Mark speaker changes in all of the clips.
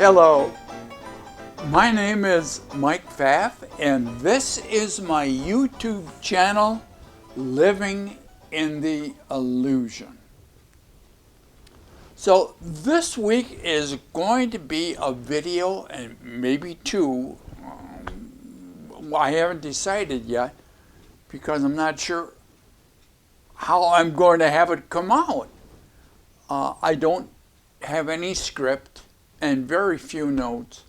Speaker 1: Hello, my name is Mike Pfaff, and this is my YouTube channel, Living in the Illusion. So this week is going to be a video, and maybe two. I haven't decided yet because I'm not sure how I'm going to have it come out. I don't have any script and very few notes,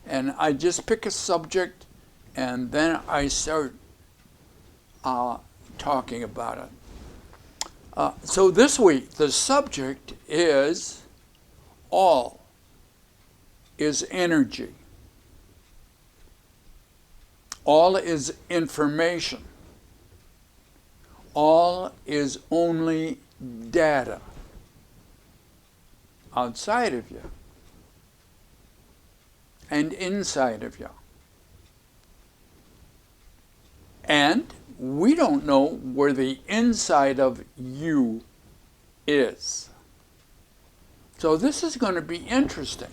Speaker 1: and I just pick a subject and then I start talking about it. So this week the subject is all is energy. All is information. All is only data outside of you and inside of you. And we don't know where the inside of you is. So this is going to be interesting.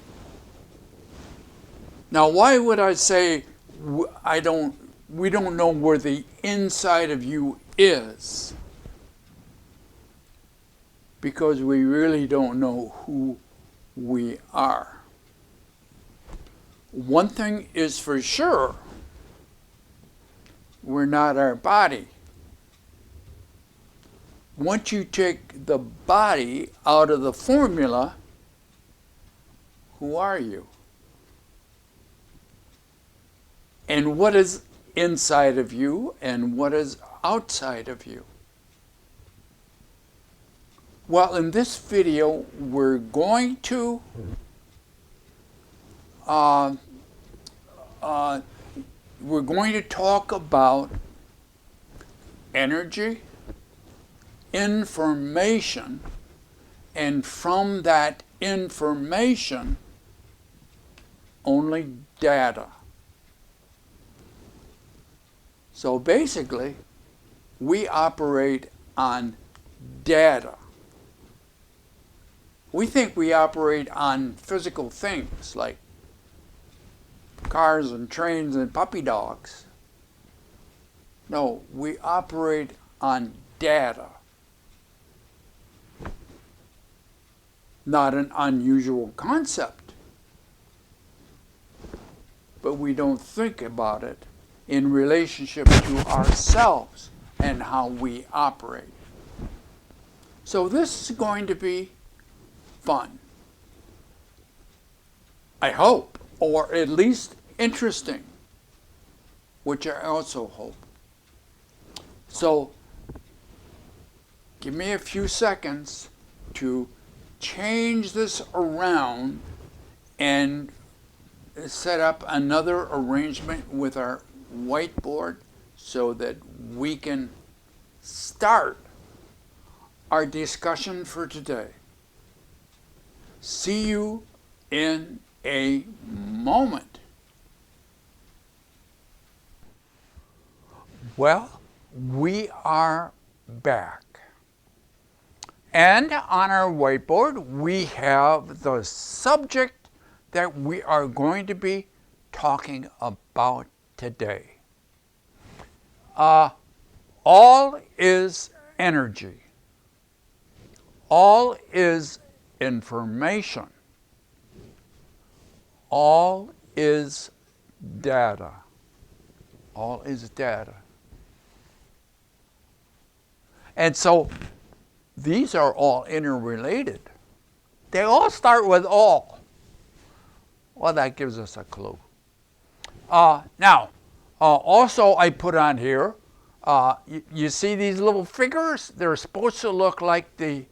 Speaker 1: Now, why would I say we don't know where the inside of you is? Because we really don't know who we are. One thing is for sure, we're not our body. Once you take the body out of the formula, who are you? And what is inside of you and what is outside of you? Well, in this video, we're going to talk about energy, information, and from that information, only data. So basically, we operate on data. We think we operate on physical things like cars and trains and puppy dogs. No, we operate on data. Not an unusual concept, but we don't think about it in relationship to ourselves and how we operate. So this is going to be fun, I hope, or at least interesting, which I also hope. So give me a few seconds to change this around and set up another arrangement with our whiteboard so that we can start our discussion for today. See you in a moment. Well, we are back. And on our whiteboard, we have the subject that we are going to be talking about today. All is energy. All is information. All is data. All is data. And so these are all interrelated. They all start with all. Well, that gives us a clue. Also I put on here, you see these little figures? They're supposed to look like the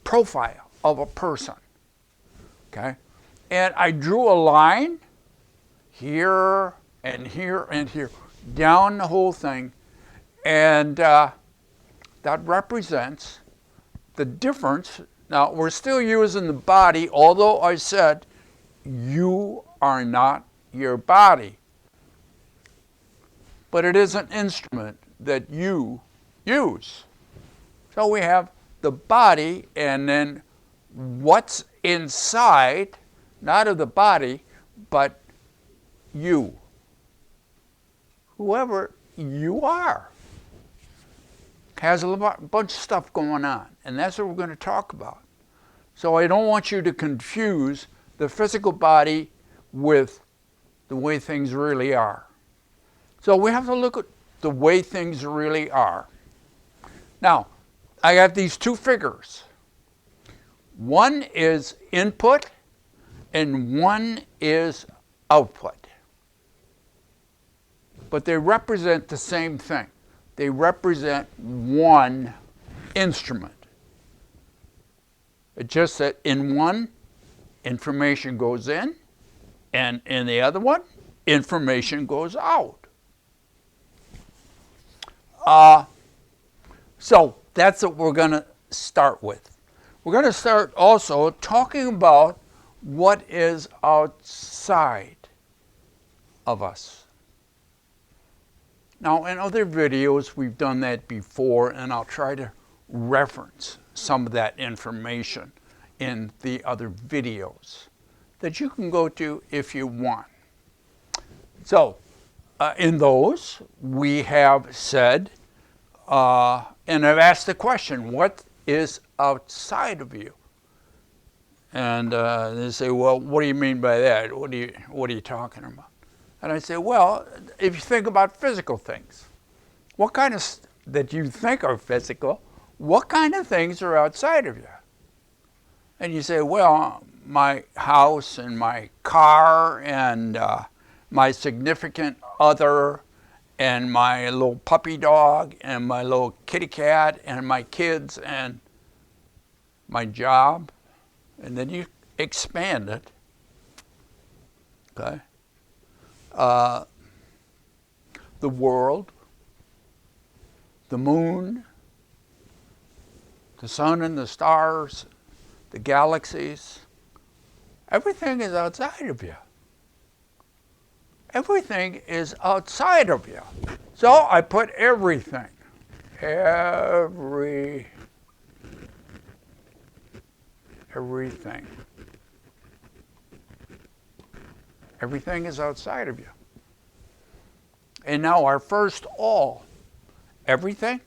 Speaker 1: profile of a person. Okay? And I drew a line here and here and here, down the whole thing. And that represents the difference. Now, we're still using the body, although I said you are not your body. But it is an instrument that you use. So we have the body, and then what's inside not of the body, but you. Whoever you are has a bunch of stuff going on, and that's what we're going to talk about. So I don't want you to confuse the physical body with the way things really are. So we have to look at the way things really are. Now, I have these two figures. One is input and one is output. But they represent the same thing. They represent one instrument. It's just that in one, information goes in, and in the other one, information goes out. So that's what we're going to start with. We're going to start also talking about what is outside of us. Now, in other videos, we've done that before, and I'll try to reference some of that information in the other videos that you can go to if you want. So, in those, we have said, and I've asked the question, what is outside of you? And they say, well, what do you mean by that? What are you talking about? And I say, well, if you think about physical things, what kind of that you think are physical, what kind of things are outside of you? And you say, well, my house and my car and my significant other and my little puppy dog and my little kitty cat and my kids and my job. And then you expand it. Okay? The world, the moon, the sun and the stars, the galaxies, everything is outside of you. Everything is outside of you. So I put everything. Everything. Everything is outside of you. And now our first all, everything,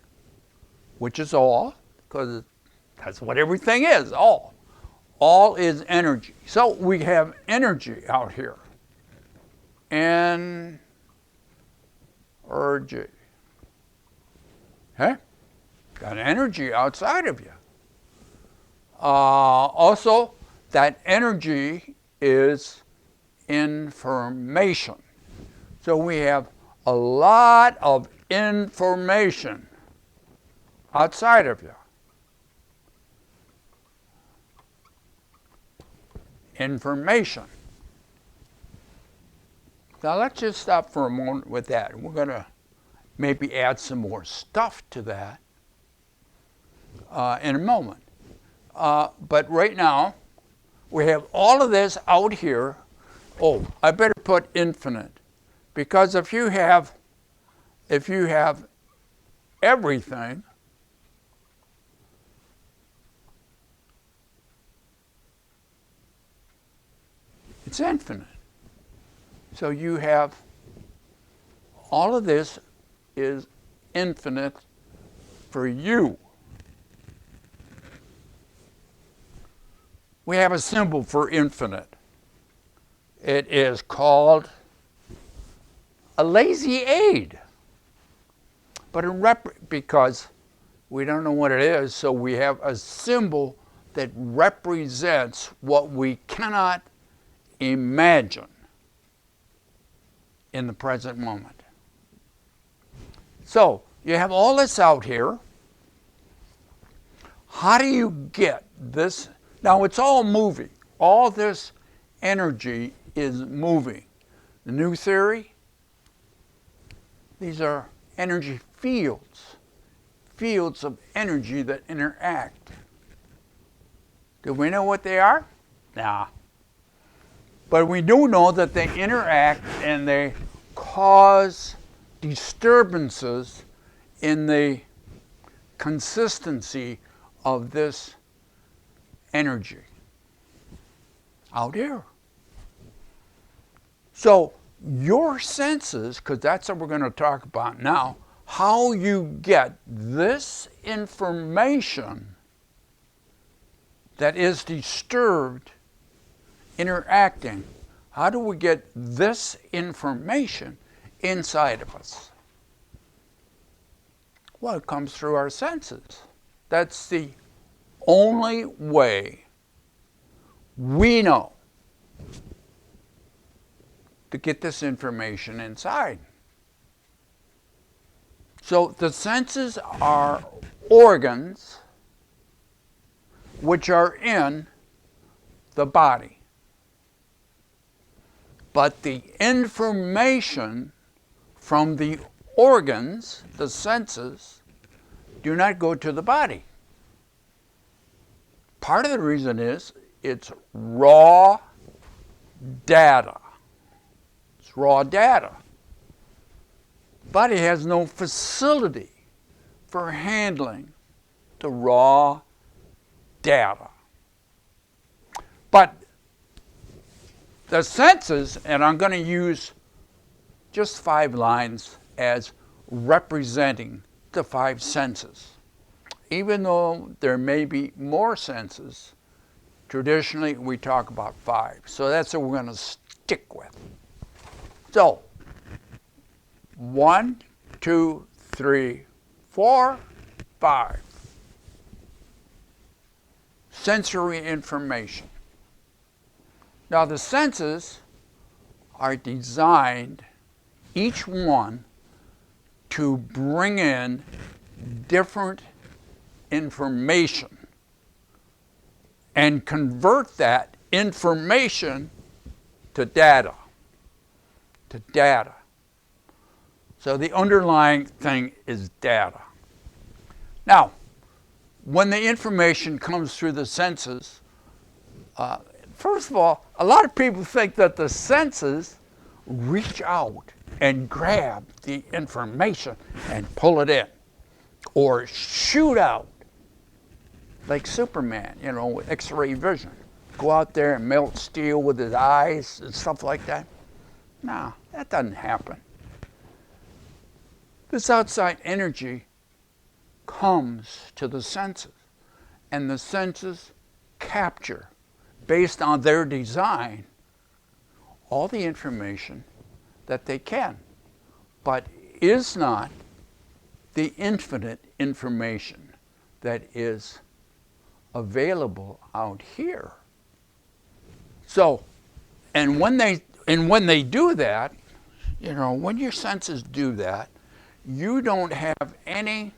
Speaker 1: which is all, because that's what everything is, all. All is energy. So we have energy out here. Energy. Okay? Got energy outside of you. Also, that energy is information. So we have a lot of information outside of you. Information. Now let's just stop for a moment with that. We're going to maybe add some more stuff to that in a moment. But right now, we have all of this out here. Oh, I better put infinite, because if you have everything, it's infinite. So you have all of this is infinite for you. We have a symbol for infinite. It is called a lazy aid. But because we don't know what it is, so we have a symbol that represents what we cannot imagine in the present moment. So you have all this out here. How do you get this? Now it's all moving. All this energy is moving. The new theory, these are energy fields. Fields of energy that interact. Do we know what they are? Nah. But we do know that they interact and they cause disturbances in the consistency of this energy out here. So your senses, because that's what we're going to talk about now, how you get this information that is disturbed interacting, how do we get this information inside of us? Well, it comes through our senses. That's the only way we know to get this information inside. So the senses are organs which are in the body. But the information from the organs, the senses, do not go to the body. Part of the reason is it's raw data. It's raw data. Body has no facility for handling the raw data. But the senses, and I'm going to use just 5 lines as representing the 5 senses. Even though there may be more senses, traditionally we talk about 5. So that's what we're going to stick with. So, 1, 2, 3, 4, 5. Sensory information. Now the senses are designed, each one, to bring in different information and convert that information to data. So the underlying thing is data. Now, when the information comes through the senses, first of all, a lot of people think that the senses reach out and grab the information and pull it in, or shoot out like Superman, with X-ray vision. Go out there and melt steel with his eyes and stuff like that. No, that doesn't happen. This outside energy comes to the senses, and the senses capture, based on their design, all the information that they can, but is not the infinite information that is available out here. So, and when they do that, when your senses do that, you don't have any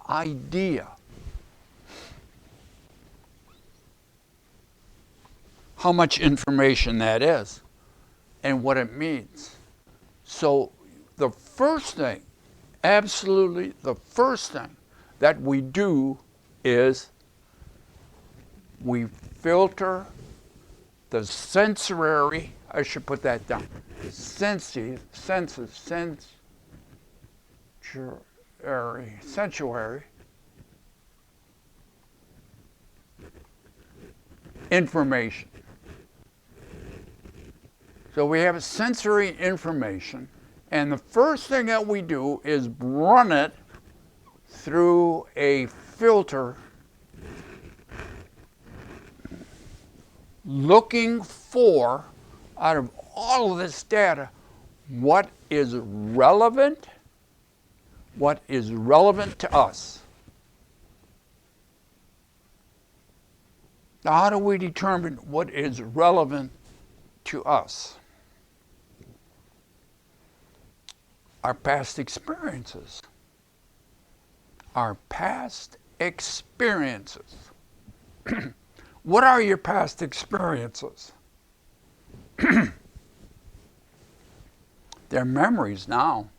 Speaker 1: idea how much information that is and what it means. So the first thing, absolutely the first thing that we do is we filter the sensory, I should put that down, sensory information. So we have sensory information, and the first thing that we do is run it through a filter, looking for, out of all of this data, what is relevant to us. Now, how do we determine what is relevant to us? Our past experiences. Our past experiences. What are your past experiences? They're memories now.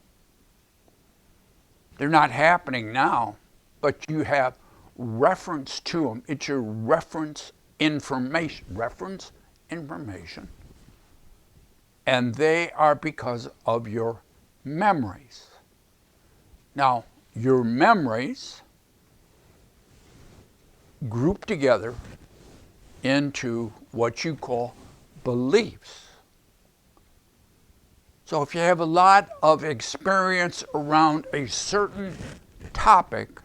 Speaker 1: They're not happening now, but you have reference to them. It's your reference information. And they are because of your memories. Now, your memories group together into what you call beliefs. So if you have a lot of experience around a certain topic,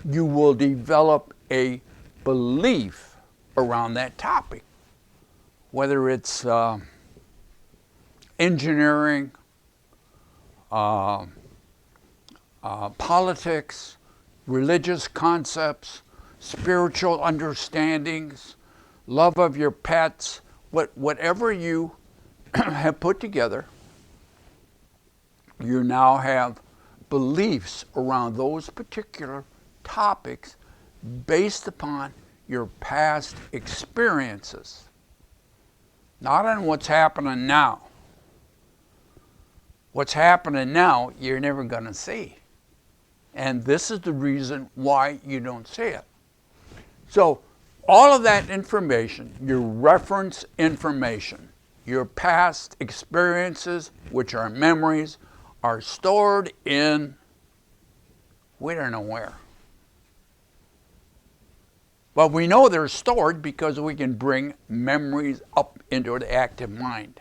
Speaker 1: you will develop a belief around that topic, whether it's engineering, politics, religious concepts, spiritual understandings, love of your pets, whatever you have put together, you now have beliefs around those particular topics based upon your past experiences, not on what's happening now. What's happening now, you're never going to see. And this is the reason why you don't see it. So all of that information, your reference information, your past experiences, which are memories, are stored in, we don't know where. But we know they're stored because we can bring memories up into the active mind.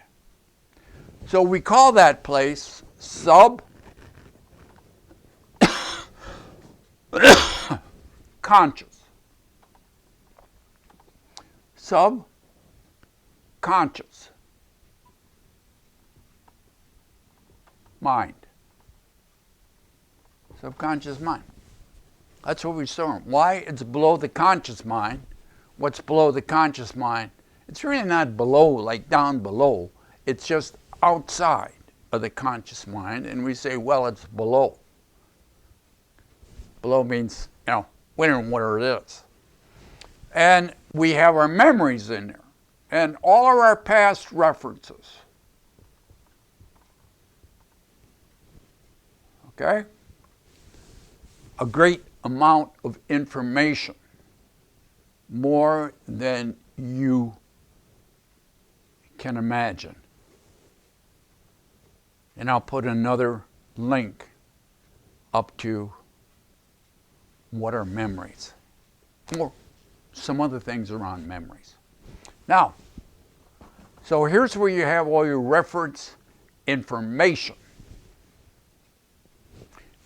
Speaker 1: So we call that place subconscious. Subconscious mind. Subconscious mind. That's what we store. Why it's below the conscious mind? What's below the conscious mind? It's really not below, like down below. It's just outside of the conscious mind, and we say, well, it's below. Below means, we don't know what it is. And we have our memories in there, and all of our past references. Okay? A great amount of information, more than you can imagine. And I'll put another link up to what are memories, or some other things around memories. Now, so here's where you have all your reference information.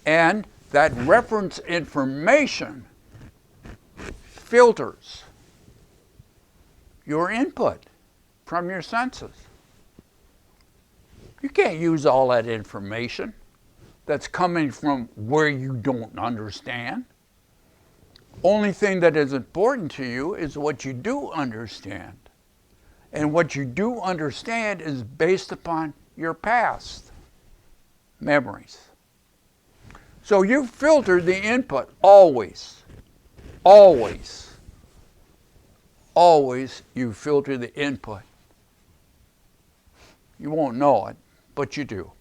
Speaker 1: And that reference information filters your input from your senses. You can't use all that information that's coming from where you don't understand. Only thing that is important to you is what you do understand. And what you do understand is based upon your past memories. So you filter the input always. Always. Always you filter the input. You won't know it, but you do.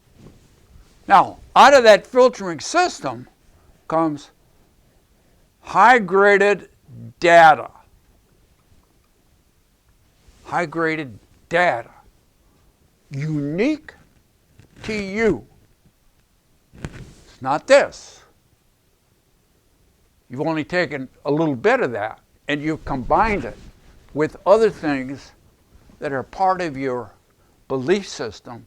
Speaker 1: Now, out of that filtering system comes high-graded data. High-graded data. Unique to you. It's not this. You've only taken a little bit of that, and you've combined it with other things that are part of your belief system.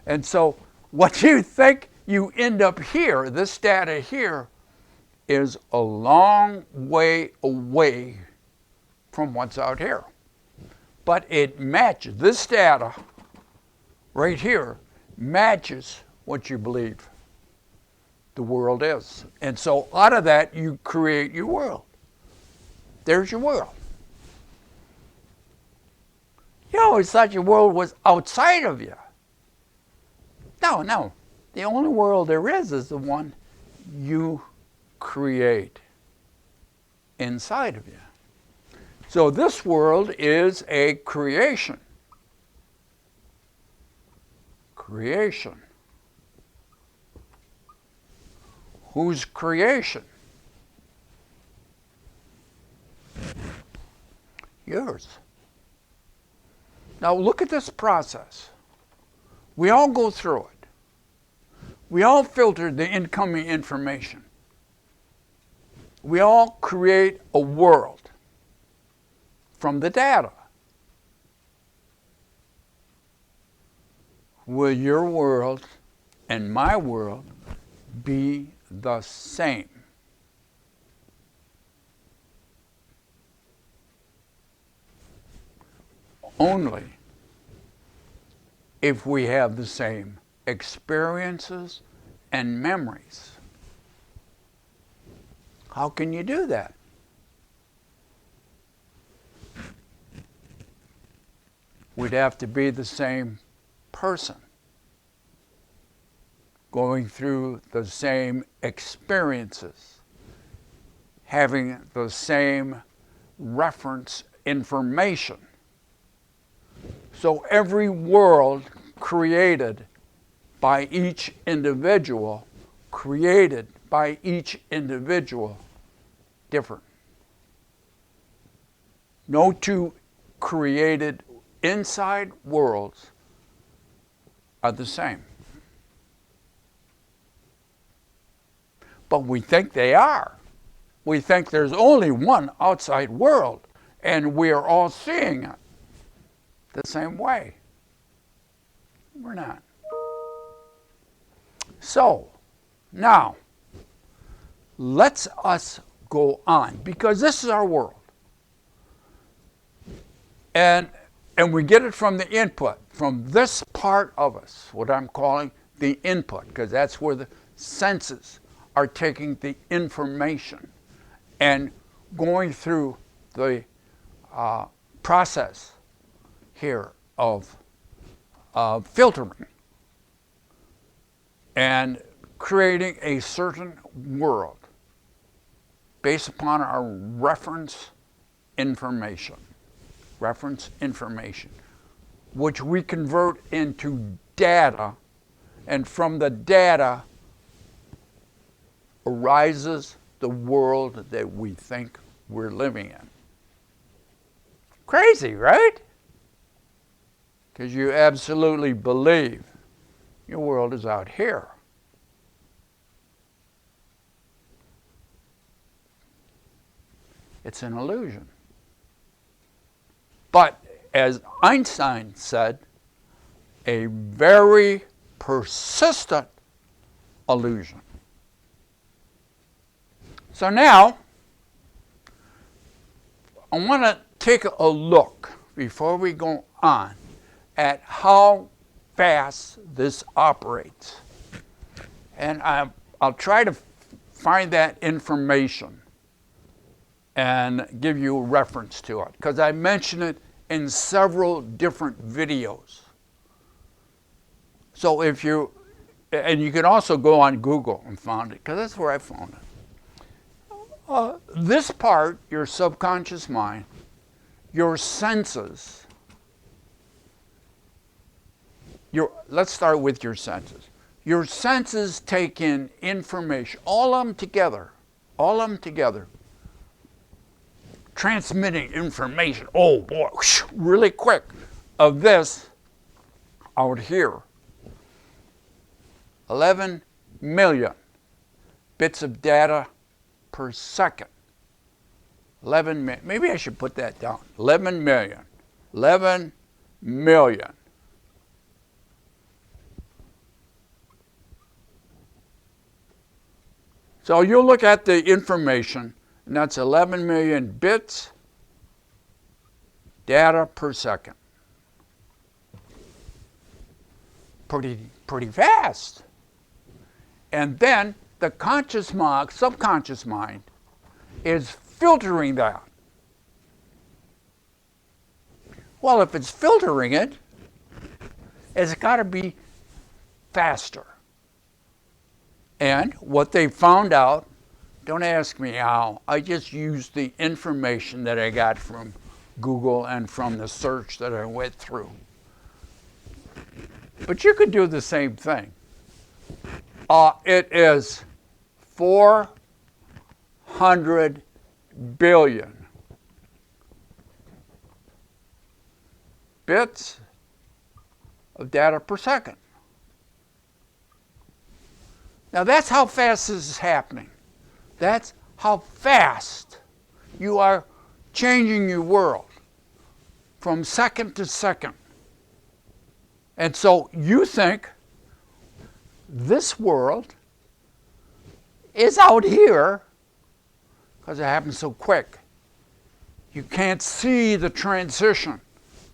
Speaker 1: And so what you think you end up here, this data here, is a long way away from what's out here. But it matches, this data right here matches what you believe the world is. And so out of that, you create your world. There's your world. You always thought your world was outside of you. No. The only world there is the one you create inside of you. So this world is a creation. Creation. Whose creation? Yours. Now look at this process. We all go through it. We all filter the incoming information. We all create a world from the data. will your world and my world be the same? Only if we have the same experiences and memories. How can you do that? We'd have to be the same person, going through the same experiences, having the same reference information. So every world created by each individual, different. No two created inside worlds are the same. But we think they are. We think there's only one outside world, and we are all seeing it the same way. We're not. So, now, let's us go on, because this is our world. And we get it from the input, from this part of us, what I'm calling the input, because that's where the senses are taking the information and going through the process here of filtering and creating a certain world based upon our reference information, which we convert into data, and from the data arises the world that we think we're living in. Crazy, right? Because you absolutely believe your world is out here. It's an illusion. But as Einstein said, a very persistent illusion. So now, I want to take a look, before we go on, at how fast this operates. And I'll try to find that information and give you a reference to it, because I mention it in several different videos. So if you, and you can also go on Google and find it, because that's where I found it. This part, your subconscious mind, your senses, let's start with your senses. Your senses take in information, all of them together, transmitting information, oh boy, really quick, of this out here. 11 million bits of data per second. 11 million, maybe I should put that down. 11 million. 11 million. So you'll look at the information, and that's 11 million bits data per second. Pretty fast. And then the conscious mind, subconscious mind, is filtering that. Well, if it's filtering it, it's got to be faster. And what they found out, don't ask me how, I just used the information that I got from Google and from the search that I went through. But you could do the same thing. It is 400 billion bits of data per second. Now that's how fast this is happening. That's how fast you are changing your world from second to second. And so you think this world is out here because it happens so quick. You can't see the transition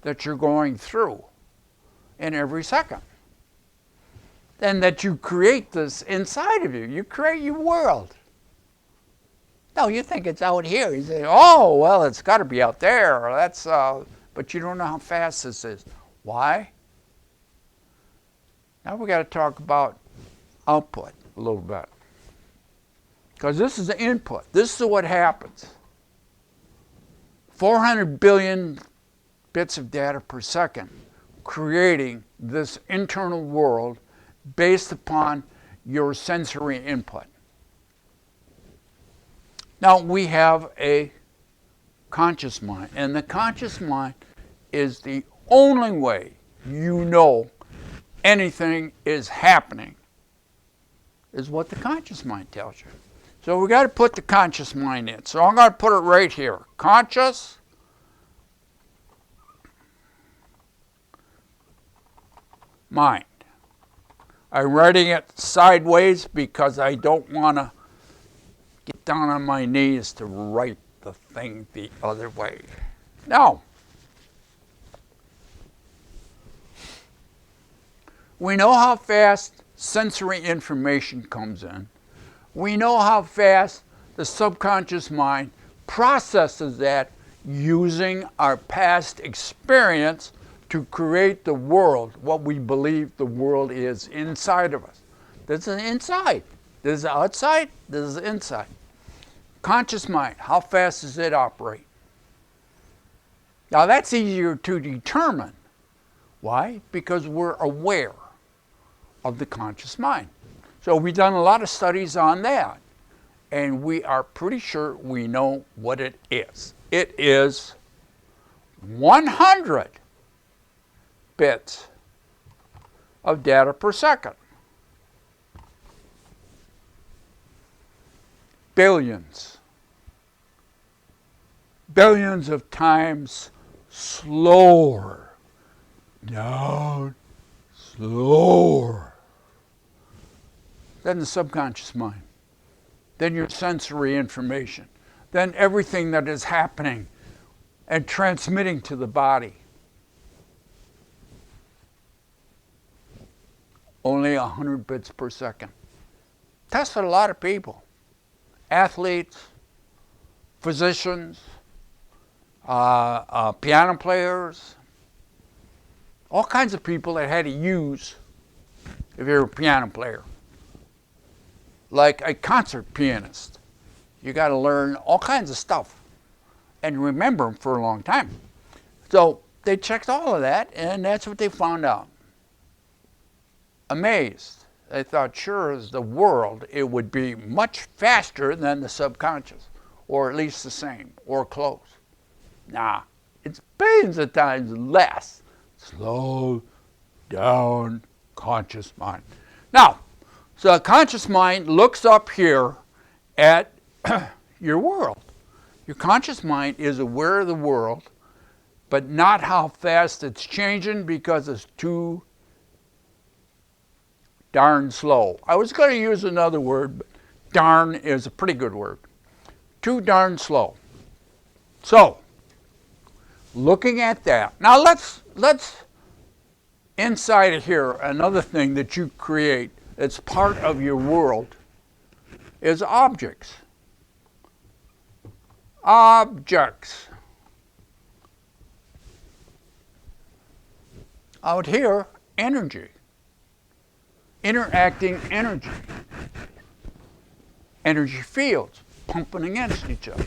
Speaker 1: that you're going through in every second. And that you create this inside of you. You create your world. No, you think it's out here. You say, oh, well, it's got to be out there. Or that's, but you don't know how fast this is. Why? Now we got to talk about output a little bit. Because this is the input. This is what happens. 400 billion bits of data per second, creating this internal world based upon your sensory input. Now we have a conscious mind, and the conscious mind is the only way you know anything is happening, is what the conscious mind tells you. So we got to put the conscious mind in. So I'm going to put it right here. Conscious mind. I'm writing it sideways because I don't want to get down on my knees to write the thing the other way. Now, we know how fast sensory information comes in. We know how fast the subconscious mind processes that using our past experience to create the world, what we believe the world is inside of us. This is inside. This is outside. This is inside. Conscious mind, how fast does it operate? Now that's easier to determine. Why? Because we're aware of the conscious mind. So we've done a lot of studies on that, and we are pretty sure we know what it is. It is 100 bits of data per second. Billions. Billions of times slower. Down, slower. Then the subconscious mind. Then your sensory information. Then everything that is happening and transmitting to the body. Only 100 bits per second. Tested a lot of people. Athletes, physicians, piano players, all kinds of people that had to use, if you're a piano player, like a concert pianist. You got to learn all kinds of stuff and remember them for a long time. So they checked all of that, and that's what they found out. Amazed. They thought, sure as the world, it would be much faster than the subconscious, or at least the same, or close. Nah, it's billions of times less. Slow down conscious mind. Now, so a conscious mind looks up here at your world. Your conscious mind is aware of the world, but not how fast it's changing because it's too darn slow. I was going to use another word, but darn is a pretty good word. Too darn slow. So, looking at that. Now let's inside of here, another thing that you create that's part of your world is objects. Objects. Out here, energy. Interacting energy. Energy fields pumping against each other.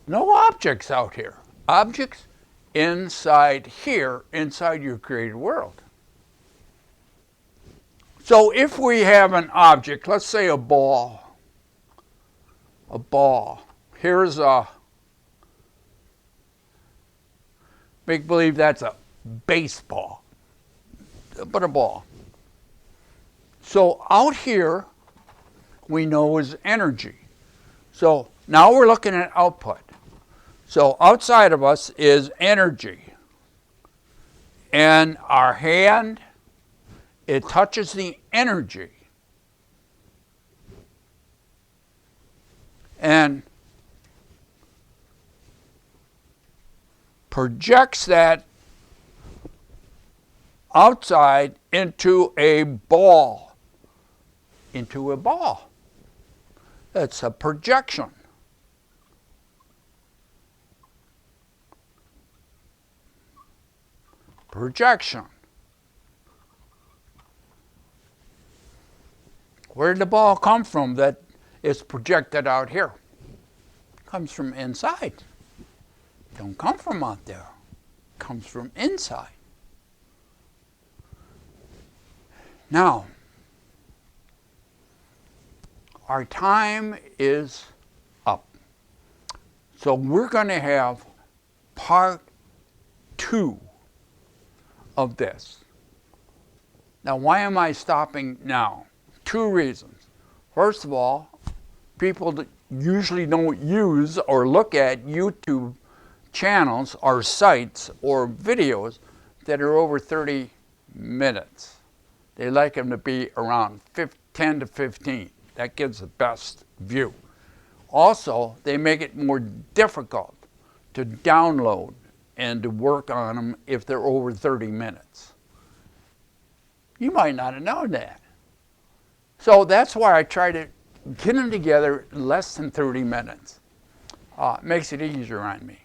Speaker 1: No objects out here. Objects inside here, inside your created world. So if we have an object, let's say a ball. A ball. Here's a, make believe that's a baseball, but a ball. So out here, we know is energy. So now we're looking at output. So outside of us is energy. And our hand, it touches the energy. And projects that outside into a ball. Into a ball. That's a projection. Projection. Where did the ball come from that is projected out here? It comes from inside. It don't come from out there. It comes from inside. Now, our time is up. So we're going to have part 2 of this. Now, why am I stopping now? 2 reasons. First of all, people that usually don't use or look at YouTube channels or sites or videos that are over 30 minutes. They like them to be around 10 to 15. That gives the best view. Also, they make it more difficult to download and to work on them if they're over 30 minutes. You might not have known that. So that's why I try to get them together less than 30 minutes. It makes it easier on me.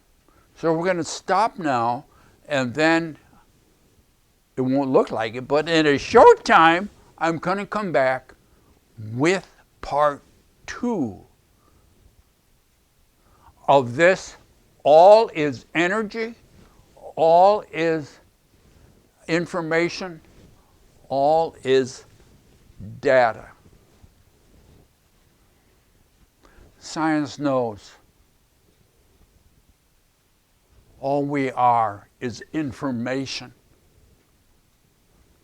Speaker 1: So we're going to stop now, and then it won't look like it, but in a short time, I'm going to come back with part 2 of this. All is energy, all is information, all is data. Science knows all we are is information.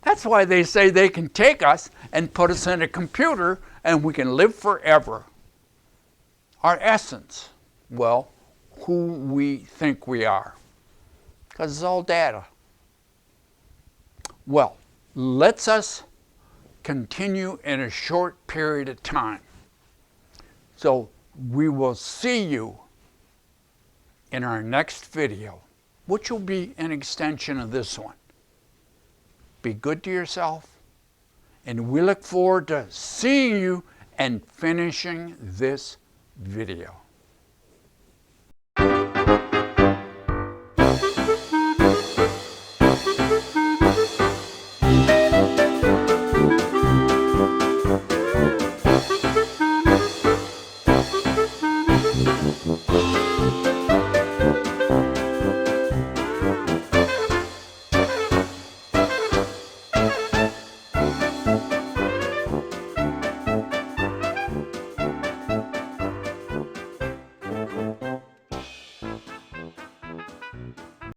Speaker 1: That's why they say they can take us and put us in a computer and we can live forever. Our essence, well, who we think we are, because it's all data. Well, let's us continue in a short period of time. So we will see you in our next video, which will be an extension of this one. Be good to yourself, and we look forward to seeing you and finishing this video.